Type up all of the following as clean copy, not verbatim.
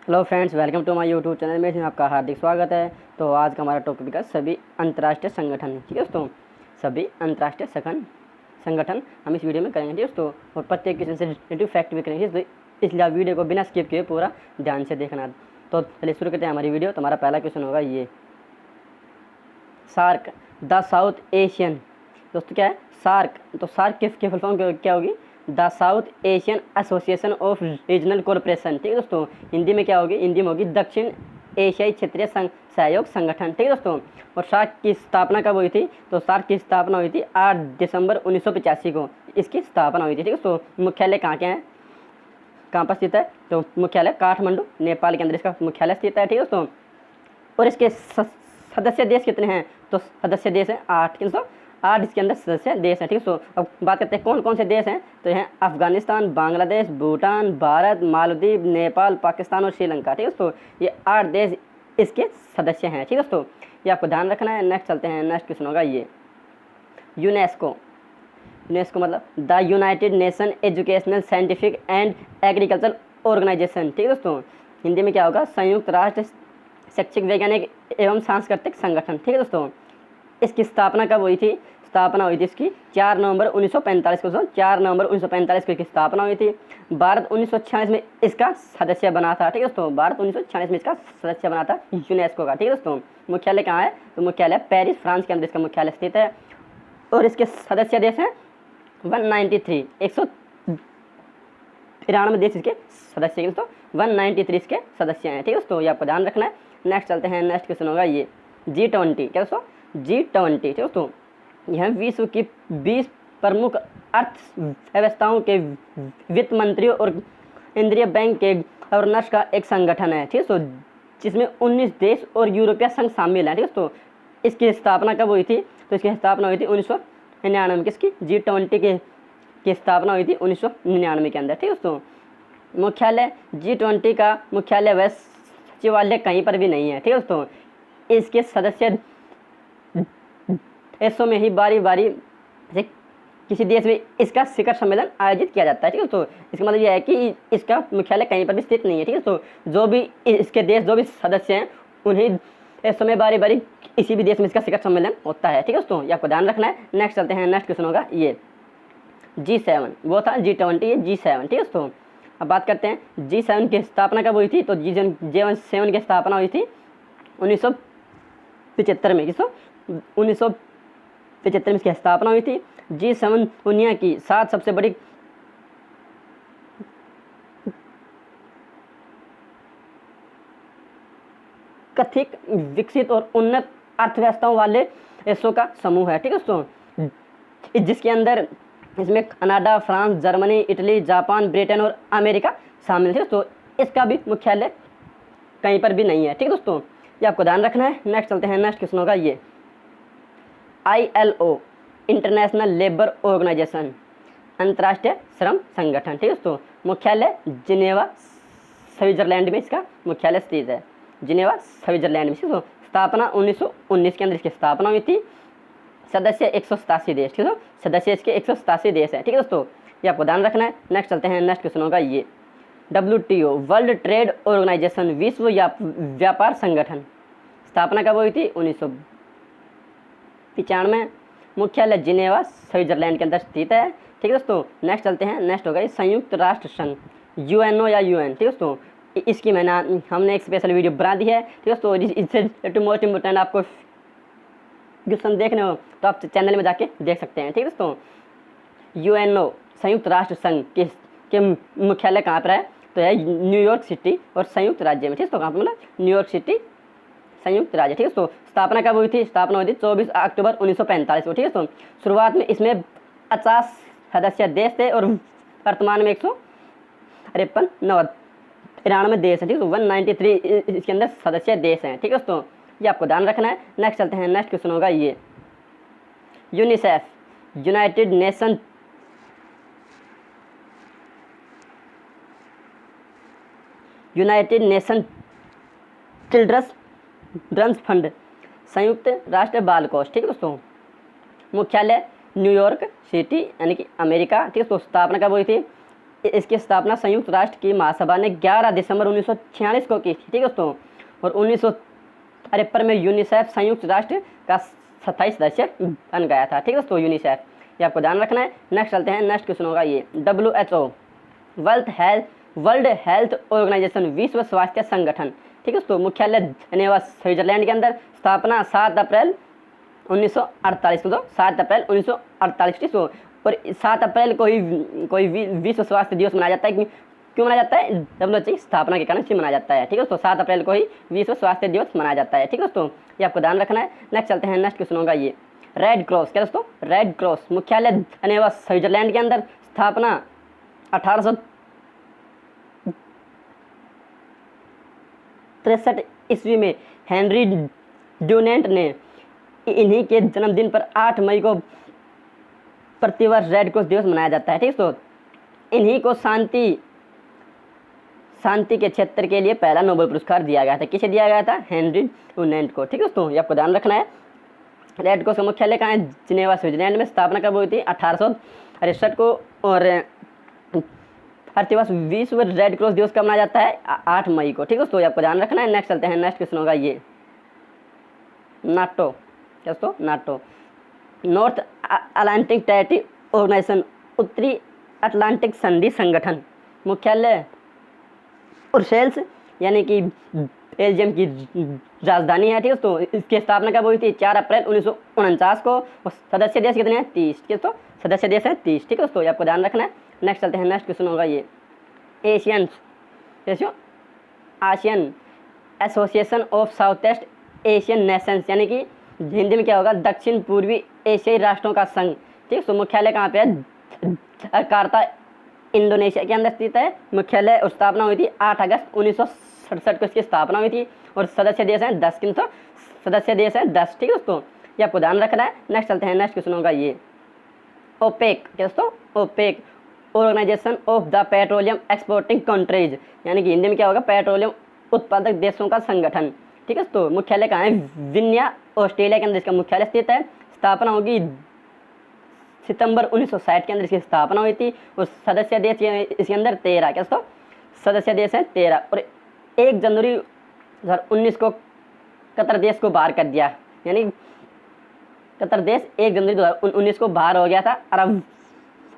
Hello friends, welcome to my YouTube channel में आपका हार्दिक स्वागत है। तो आज का हमारा टॉपिक है सभी अंतर्राष्ट्रीय संगठन। ठीक है दोस्तों, सभी अंतर्राष्ट्रीय संगठन हम इस वीडियो में करेंगे। ठीक है दोस्तों, और प्रत्येक क्वेश्चन से रिलेटेड फैक्ट भी करेंगे, तो इसलिए आप वीडियो को बिना स्किप किए पूरा ध्यान से देखना। तो चलिए शुरू करते हैं हमारी वीडियो। तो हमारा पहला क्वेश्चन होगा ये, सार्क द साउथ एशियन। दोस्तों क्या है सार्क? तो सार्क किसके फुल फॉर्म क्या होगी? The south Asian association of regional corporation. ठीक है दोस्तों, हिंदी में क्या होगी? हिंदी में होगी दक्षिण एशियाई क्षेत्रीय सहयोग संगठन। ठीक है दोस्तों, और सार्क की स्थापना कब हुई थी? तो सार्क की स्थापना हुई थी 8 दिसंबर 1985 को इसकी स्थापना हुई थी। ठीक है दोस्तों, मुख्यालय कहाँ के हैं, कहाँ पर स्थित है? तो मुख्यालय काठमांडू नेपाल के अंदर इसका मुख्यालय स्थित है। ठीक है दोस्तों, और इसके सदस्य देश कितने हैं? तो सदस्य देश हैं 8। 8 इसके अंदर सदस्य देश हैं। ठीक है, सो अब बात करते हैं कौन कौन से देश हैं। तो यहाँ अफगानिस्तान, बांग्लादेश, भूटान, भारत, मालदीव, नेपाल, पाकिस्तान और श्रीलंका। ठीक है दोस्तों, ये 8 देश इसके सदस्य हैं। ठीक है दोस्तों, ये आपको ध्यान रखना है। नेक्स्ट चलते हैं, नेक्स्ट क्वेश्चन होगा ये, यूनेस्को। यूनेस्को मतलब the united nation educational scientific and agriculture organisation. ठीक है दोस्तों, हिंदी में क्या होगा? संयुक्त राष्ट्र शैक्षिक, वैज्ञानिक एवं सांस्कृतिक संगठन। ठीक है दोस्तों, इसकी स्थापना कब हुई थी? स्थापना हुई थी इसकी 4 नवंबर 1945 को। 4 नवंबर 1945 को इसकी स्थापना हुई थी। भारत 1946 में इसका सदस्य बना था। ठीक है दोस्तों, भारत 1946 में इसका सदस्य बना था यूनेस्को का। ठीक है दोस्तों, मुख्यालय कहाँ है? तो मुख्यालय पेरिस फ्रांस के अंदर इसका मुख्यालय स्थित है। और इसके सदस्य देश हैं 193, 193 देश इसके सदस्य हैं दोस्तों। 193 इसके सदस्य हैं। ठीक है दोस्तों, ये आपको ध्यान रखना है। नेक्स्ट चलते हैं, नेक्स्ट क्वेश्चन होगा ये, G20। क्या दोस्तों? G20। ठीक है दोस्तों, यह विश्व की 20 प्रमुख अर्थव्यवस्थाओं के वित्त मंत्रियों और केंद्रीय बैंक के गवर्नर्स का एक संगठन है। ठीक है दोस्तों, जिसमें 19 देश और यूरोपीय संघ शामिल हैं। ठीक है दोस्तों, इसकी स्थापना कब हुई थी? तो इसकी स्थापना हुई थी 1999 में। किसकी? G20 की स्थापना हुई थी 1999 के अंदर। ठीक है दोस्तों, मुख्यालय G20 का मुख्यालय व सचिवालय कहीं पर भी नहीं है। ठीक है दोस्तों, इसके सदस्य देशों में ही बारी बारी से किसी देश में इसका शिखर सम्मेलन आयोजित किया जाता है। ठीक है दोस्तों, इसका मतलब यह है कि इसका मुख्यालय कहीं पर भी स्थित नहीं है। ठीक है दोस्तों, जो भी इसके देश, जो भी सदस्य हैं, उन्हीं देशों में बारी बारी किसी भी देश में इसका शिखर सम्मेलन होता है। ठीक है दोस्तों, ये आपको ध्यान रखना है। नेक्स्ट चलते हैं, नेक्स्ट क्वेश्चन होगा ये, G7। वो था G20, ये G7। ठीक है दोस्तों, अब बात करते हैं G7 की स्थापना कब हुई थी? तो G7 की स्थापना हुई थी 1975 में। 1975 में इसकी स्थापना हुई थी। G7 दुनिया की 7 सबसे बड़ी कथित, विकसित और उन्नत अर्थव्यवस्थाओं वाले देशों का समूह है। ठीक है दोस्तों, जिसके अंदर इसमें Canada, France, Germany, Italy, Japan, Britain और अमेरिका शामिल है। तो इसका भी मुख्यालय कहीं पर भी नहीं है। ठीक है दोस्तों, ये आपको ध्यान रखना है। नेक्स्ट चलते हैं, नेक्स्ट क्वेश्चन होगा ये, ILO इंटरनेशनल लेबर ऑर्गेनाइजेशन, अंतर्राष्ट्रीय श्रम संगठन। ठीक है दोस्तों, मुख्यालय जिनेवा स्विट्जरलैंड में इसका मुख्यालय स्थित है। जिनेवा स्विट्जरलैंड में। तो स्थापना 1919 के अंदर इसकी स्थापना हुई थी। सदस्य 187 देश। ठीक है, सदस्य इसके 187 देश हैं। ठीक है दोस्तों, ये आपको ध्यान रखना है। नेक्स्ट चलते हैं, नेक्स्ट क्वेश्चन होगा ये, WTO वर्ल्ड ट्रेड ऑर्गेनाइजेशन, विश्व व्यापार संगठन, स्थापना कब हुई थी? 1995। मुख्यालय जिनेवा स्विट्जरलैंड के अंदर स्थित है। ठीक है दोस्तों, नेक्स्ट चलते हैं, नेक्स्ट होगा संयुक्त राष्ट्र संघ, UNO या UN। ठीक है दोस्तों, इसकी हमने एक स्पेशल वीडियो बना दी है। ठीक है दोस्तों, इससे मोस्ट इम्पोर्टेंट आपको क्वेश्चन देखने हो तो आप चैनल में जाके देख सकते हैं। ठीक है दोस्तों, UNO संयुक्त राष्ट्र संघ के मुख्यालय कहाँ पर है? तो है न्यूयॉर्क सिटी और संयुक्त राज्य में। ठीक है, तो कहाँ पर मतलब न्यूयॉर्क सिटी, संयुक्त राज्य। ठीक है, तो स्थापना कब हुई थी? स्थापना हुई थी 24 अक्टूबर 1945 को। ठीक है, तो शुरुआत में इसमें 50 सदस्य देश थे और वर्तमान में 193 देश हैं। ठीक है, 193 इसके अंदर सदस्य देश हैं। ठीक है दोस्तों, ये आपको ध्यान रखना है। नेक्स्ट चलते हैं, नेक्स्ट क्वेश्चन होगा ये, UNICEF united nation children's fund, संयुक्त राष्ट्र बाल कोष। ठीक है दोस्तों, मुख्यालय न्यूयॉर्क सिटी यानी कि अमेरिका। ठीक है दोस्तों, स्थापना कब हुई थी? इसकी स्थापना संयुक्त राष्ट्र की महासभा ने 11 दिसंबर 1946 को की थी, ठीक है दोस्तों। और 1953 में यूनिसेफ संयुक्त राष्ट्र का 27 सदस्य बन गया था, ठीक है दोस्तों, यूनिसेफ, ये आपको ध्यान रखना है। नेक्स्ट चलते हैं, नेक्स्ट क्वेश्चन होगा ये, WHO वर्ल्ड हेल्थ ऑर्गेनाइजेशन, विश्व स्वास्थ्य संगठन, ठीक है दोस्तों, मुख्यालय जेनेवा स्विट्जरलैंड के अंदर, स्थापना 7 अप्रैल 1948 को, 7 अप्रैल 1948 को। और 7 अप्रैल को ही कोई विश्व स्वास्थ्य दिवस मनाया जाता है, क्यों मनाया जाता है? WHO की स्थापना के कारण से मनाया जाता है, ठीक है दोस्तों, 7 अप्रैल को ही विश्व स्वास्थ्य दिवस मनाया जाता है, ठीक है दोस्तों, ये आपको ध्यान रखना है। नेक्स्ट चलते हैं, नेक्स्ट क्वेश्चन होगा ये, रेड क्रॉस, क्या दोस्तों, रेड क्रॉस, मुख्यालय जेनेवा स्विट्जरलैंड के अंदर, स्थापना 1863 ईस्वी में हेनरी ड्यूनेंट ने इन्हीं के जन्मदिन पर 8 मई को प्रतिवर्ष रेड क्रॉस दिवस मनाया जाता है, ठीक है दोस्तों। इन्हीं को शांति के क्षेत्र के लिए पहला नोबेल पुरस्कार दिया गया था, किसे दिया गया था? हेनरी ड्यूनेंट को, ठीक है दोस्तों, ये आपको ध्यान रखना है। रेड क्रॉस का मुख्यालय कहाँ है? जिनेवा स्विट्जरलैंड में। स्थापना कब हुई थी? 1863 को। और प्रतिवर्ष विश्व रेड क्रॉस दिवस कब मनाया जाता है? 8 मई को, ठीक है दोस्तों, ये आपको ध्यान रखना है। नेक्स्ट चलते हैं, नेक्स्ट क्वेश्चन होगा ये, नाटो, क्या दोस्तों, NATO, North Atlantic treaty organisation, उत्तरी अटलांटिक संधि संगठन, मुख्यालय ब्रुसेल्स यानी कि बेल्जियम की राजधानी है, ठीक है दोस्तों। इसकी स्थापना कब हुई थी? 4 अप्रैल 1949 को। और सदस्य देश कितने हैं? 30, ठीक है दोस्तों, सदस्य देश हैं 30, ठीक है दोस्तों, ये आपको ध्यान रखना है। नेक्स्ट चलते हैं, नेक्स्ट क्वेश्चन होगा ये, ASEAN association of south east Asian Nations, यानी कि हिंदी में क्या होगा? दक्षिण पूर्वी एशियाई राष्ट्रों का संघ, ठीक है। तो मुख्यालय कहाँ पे है? जकार्ता, इंडोनेशिया के अंदर स्थित है मुख्यालय। और स्थापना हुई थी 8 अगस्त 1967 को इसकी स्थापना हुई थी। और सदस्य देश हैं 10, किन, सदस्य देश हैं 10, ठीक है दोस्तों, ये आपको ध्यान रखना है। नेक्स्ट चलते हैं, नेक्स्ट क्वेश्चन होगा ये, ओपेक, क्या दोस्तों? OPEC, organisation of the petroleum exporting countries, यानी कि हिंदी में क्या होगा? पेट्रोलियम उत्पादक देशों का संगठन, ठीक है। तो मुख्यालय कहाँ है? वियना, ऑस्ट्रेलिया के अंदर इसका मुख्यालय स्थित है। स्थापना होगी सितंबर 1960 के अंदर इसकी स्थापना हुई थी। और सदस्य देश इसके अंदर 13, क्या दोस्तों? सदस्य देश हैं 13। और 1 जनवरी 2019 को कतर देश को बाहर कर दिया, यानी कतर देश 1 जनवरी 2019 को बाहर हो गया था। और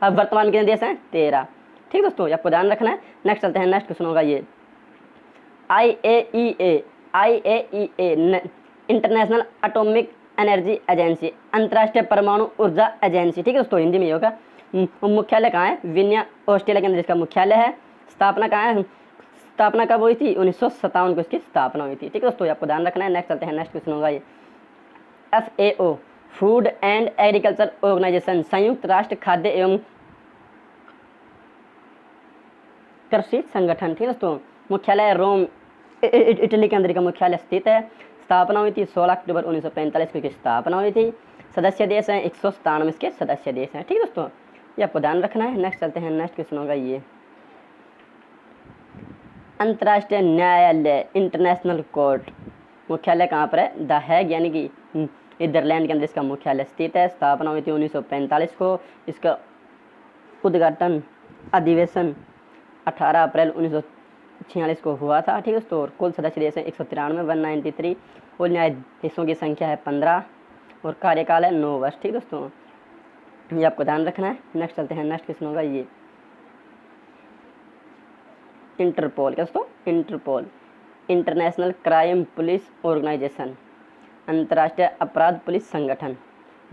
अब वर्तमान के देश हैं 13, ठीक दोस्तों, ये आपको ध्यान रखना है। नेक्स्ट चलते हैं, नेक्स्ट क्वेश्चन होगा ये, IAEA international atomic energy agency, अंतर्राष्ट्रीय परमाणु ऊर्जा एजेंसी, ठीक है दोस्तों, हिंदी में होगा। मुख्यालय कहाँ है? वियना, ऑस्ट्रेलिया के अंदर इसका मुख्यालय है। स्थापना कहाँ है? स्थापना कब हुई थी? 1957 को इसकी स्थापना हुई थी, ठीक है दोस्तों, आपको ध्यान रखना है। नेक्स्ट चलते हैं, नेक्स्ट क्वेश्चन होगा ये, FAO food and agriculture organisation, संयुक्त राष्ट्र खाद्य एवं कृषि संगठन, ठीक है दोस्तों, मुख्यालय रोम, इटली के अंदर का मुख्यालय स्थित है। स्थापना हुई थी 16 अक्टूबर 1945 को इसकी स्थापना हुई थी। सदस्य देश हैं 197 इसके सदस्य देश हैं, ठीक है दोस्तों, ये आपको ध्यान रखना है। नेक्स्ट चलते हैं, नेक्स्ट क्वेश्चन होगा ये, अंतर्राष्ट्रीय न्यायालय इंटरनेशनल कोर्ट, मुख्यालय कहाँ पर है? द हैग, यानी कि नीदरलैंड के अंदर इसका मुख्यालय स्थित है। स्थापना हुई थी 1945 को। इसका उद्घाटन अधिवेशन 18 अप्रैल 1946 को हुआ था, ठीक है दोस्तों। और कुल सदस्य देश हैं 193, 193। कुल न्यायाधीशों की संख्या है 15 और कार्यकाल है 9 वर्ष, ठीक है दोस्तों, ये आपको ध्यान रखना है। नेक्स्ट चलते हैं, नेक्स्ट क्वेश्चन होगा ये, इंटरपोल, क्या दोस्तों? Interpol, international crime police organisation, अंतर्राष्ट्रीय अपराध पुलिस संगठन,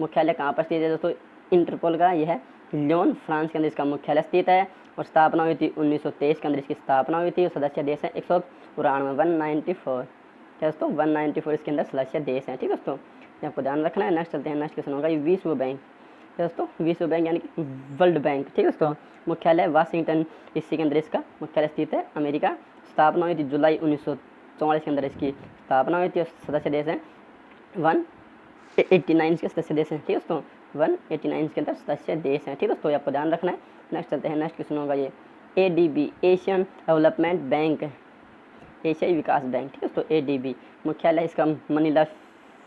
मुख्यालय कहाँ पर स्थित है दोस्तों? इंटरपोल का यह है लियोन, फ्रांस के अंदर इसका मुख्यालय स्थित है। और स्थापना हुई थी 1923 के अंदर इसकी स्थापना हुई थी। और सदस्य देश हैं 194, 194, क्या दोस्तों? 194 इसके अंदर सदस्य देश हैं, ठीक है दोस्तों, ये आपको ध्यान रखना है। नेक्स्ट चलते हैं, नेक्स्ट क्वेश्चन होगा ये, विश्व बैंक, क्या दोस्तों? विश्व बैंक यानी कि वर्ल्ड बैंक, ठीक है दोस्तों, मुख्यालय वाशिंगटन डीसी के अंदर इसका मुख्यालय स्थित है, अमेरिका। स्थापना हुई थी जुलाई 1944 के अंदर इसकी स्थापना हुई थी। और सदस्य देश हैं 189 के सदस्य देश हैं, ठीक है दोस्तों, 189 के अंदर सदस्य देश हैं, ठीक है दोस्तों, ये आपको ध्यान रखना है। नेक्स्ट चलते हैं, नेक्स्ट क्वेश्चन होगा ये, ADB एशियन डेवलपमेंट बैंक, एशियाई विकास बैंक, ठीक है दोस्तों, ADB, मुख्यालय इसका मनीला,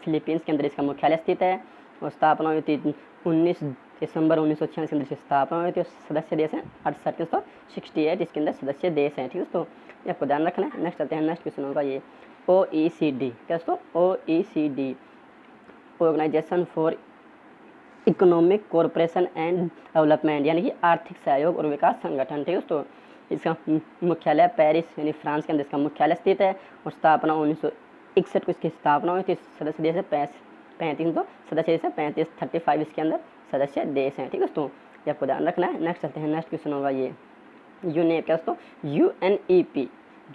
फिलीपींस के अंदर इसका मुख्यालय स्थित है। और स्थापना हुई थी 19 दिसंबर 1946 के अंदर इसकी स्थापना हुई थी। सदस्य देश हैं 68 दोस्तों 68 इसके अंदर सदस्य देश हैं। ठीक है दोस्तों, ये आपको ध्यान रखना है। नेक्स्ट चलते हैं, नेक्स्ट क्वेश्चन होगा ये OECD। क्या दोस्तों? OECD organisation for economic cooperation and development, यानी कि आर्थिक सहयोग और विकास संगठन। ठीक है दोस्तों, इसका मुख्यालय पेरिस यानी फ्रांस के अंदर इसका मुख्यालय स्थित है और स्थापना 1961 को इसकी स्थापना हुई थी। सदस्य देश है 35 तो सदस्य देश है 35 इसके अंदर सदस्य देश हैं। ठीक है दोस्तों, ये आपको ध्यान रखना है। नेक्स्ट चलते हैं, नेक्स्ट क्वेश्चन होगा ये यूनेप। क्या दोस्तों? UNEP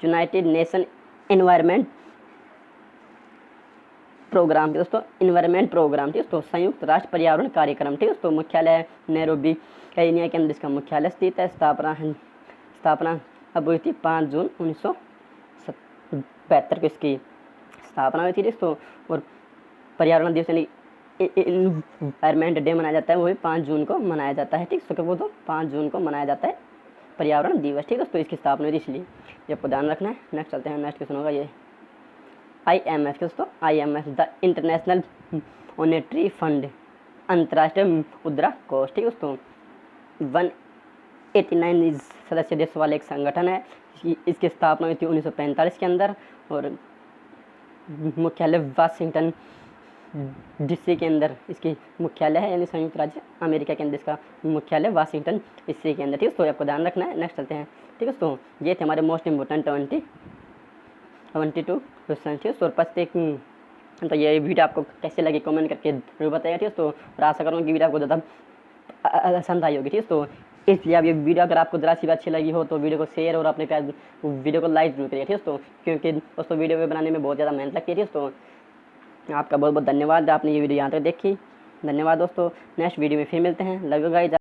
united nation environment programme. दोस्तों इन्वायरमेंट प्रोग्राम। ठीक है दोस्तों, संयुक्त राष्ट्र पर्यावरण कार्यक्रम। ठीक है दोस्तों, मुख्यालय नैरोबी केन्या के अंदर इसका मुख्यालय स्थित है। स्थापना अब हुई थी 5 जून 1972 को इसकी स्थापना हुई थी दोस्तों। और पर्यावरण दिवस यानी एनवायरमेंट डे मनाया जाता है, वो भी 5 जून को मनाया जाता है। ठीक है, तो 5 जून को मनाया जाता है पर्यावरण दिवस। ठीक है दोस्तों, इसकी स्थापना हुई थी, इसलिए ये आपको ध्यान रखना है। नेक्स्ट चलते हैं, नेक्स्ट क्वेश्चन होगा ये IMF। दोस्तों IMF the international monetary fund, अंतर्राष्ट्रीय मुद्रा कोष। ठीक है दोस्तों, 189 सदस्य देश वाले एक संगठन है। इसकी स्थापना हुई थी 1945 के अंदर और मुख्यालय वाशिंगटन DC के अंदर इसकी मुख्यालय है, यानी संयुक्त राज्य अमेरिका के अंदर इसका मुख्यालय वाशिंगटन DC के अंदर। ठीक है दोस्तों, आपको ध्यान रखना है। नेक्स्ट चलते हैं। ठीक है दोस्तों, ये थे हमारे मोस्ट इंपोर्टेंट 22 क्वेश्चन। ठीक है, और प्रत्येक तो ये वीडियो आपको कैसे लगी कमेंट करके जरूर बताइए। ठीक है दोस्तों, और आशा करूँ कि वीडियो आपको ज़्यादा पसंद आई होगी। ठीक है दोस्तों, इसलिए अब ये वीडियो अगर आपको ज़रा सी भी अच्छी लगी हो तो वीडियो को शेयर और अपने प्यार वीडियो को लाइक जरूर करिए। ठीक है दोस्तों, क्योंकि दोस्तों वीडियो बनाने में बहुत ज़्यादा मेहनत लगती है। ठीक है दोस्तों, आपका बहुत बहुत धन्यवाद, आपने ये वीडियो यहाँ तक देखी। धन्यवाद दोस्तों, नेक्स्ट वीडियो में फिर मिलते हैं। Love you guys.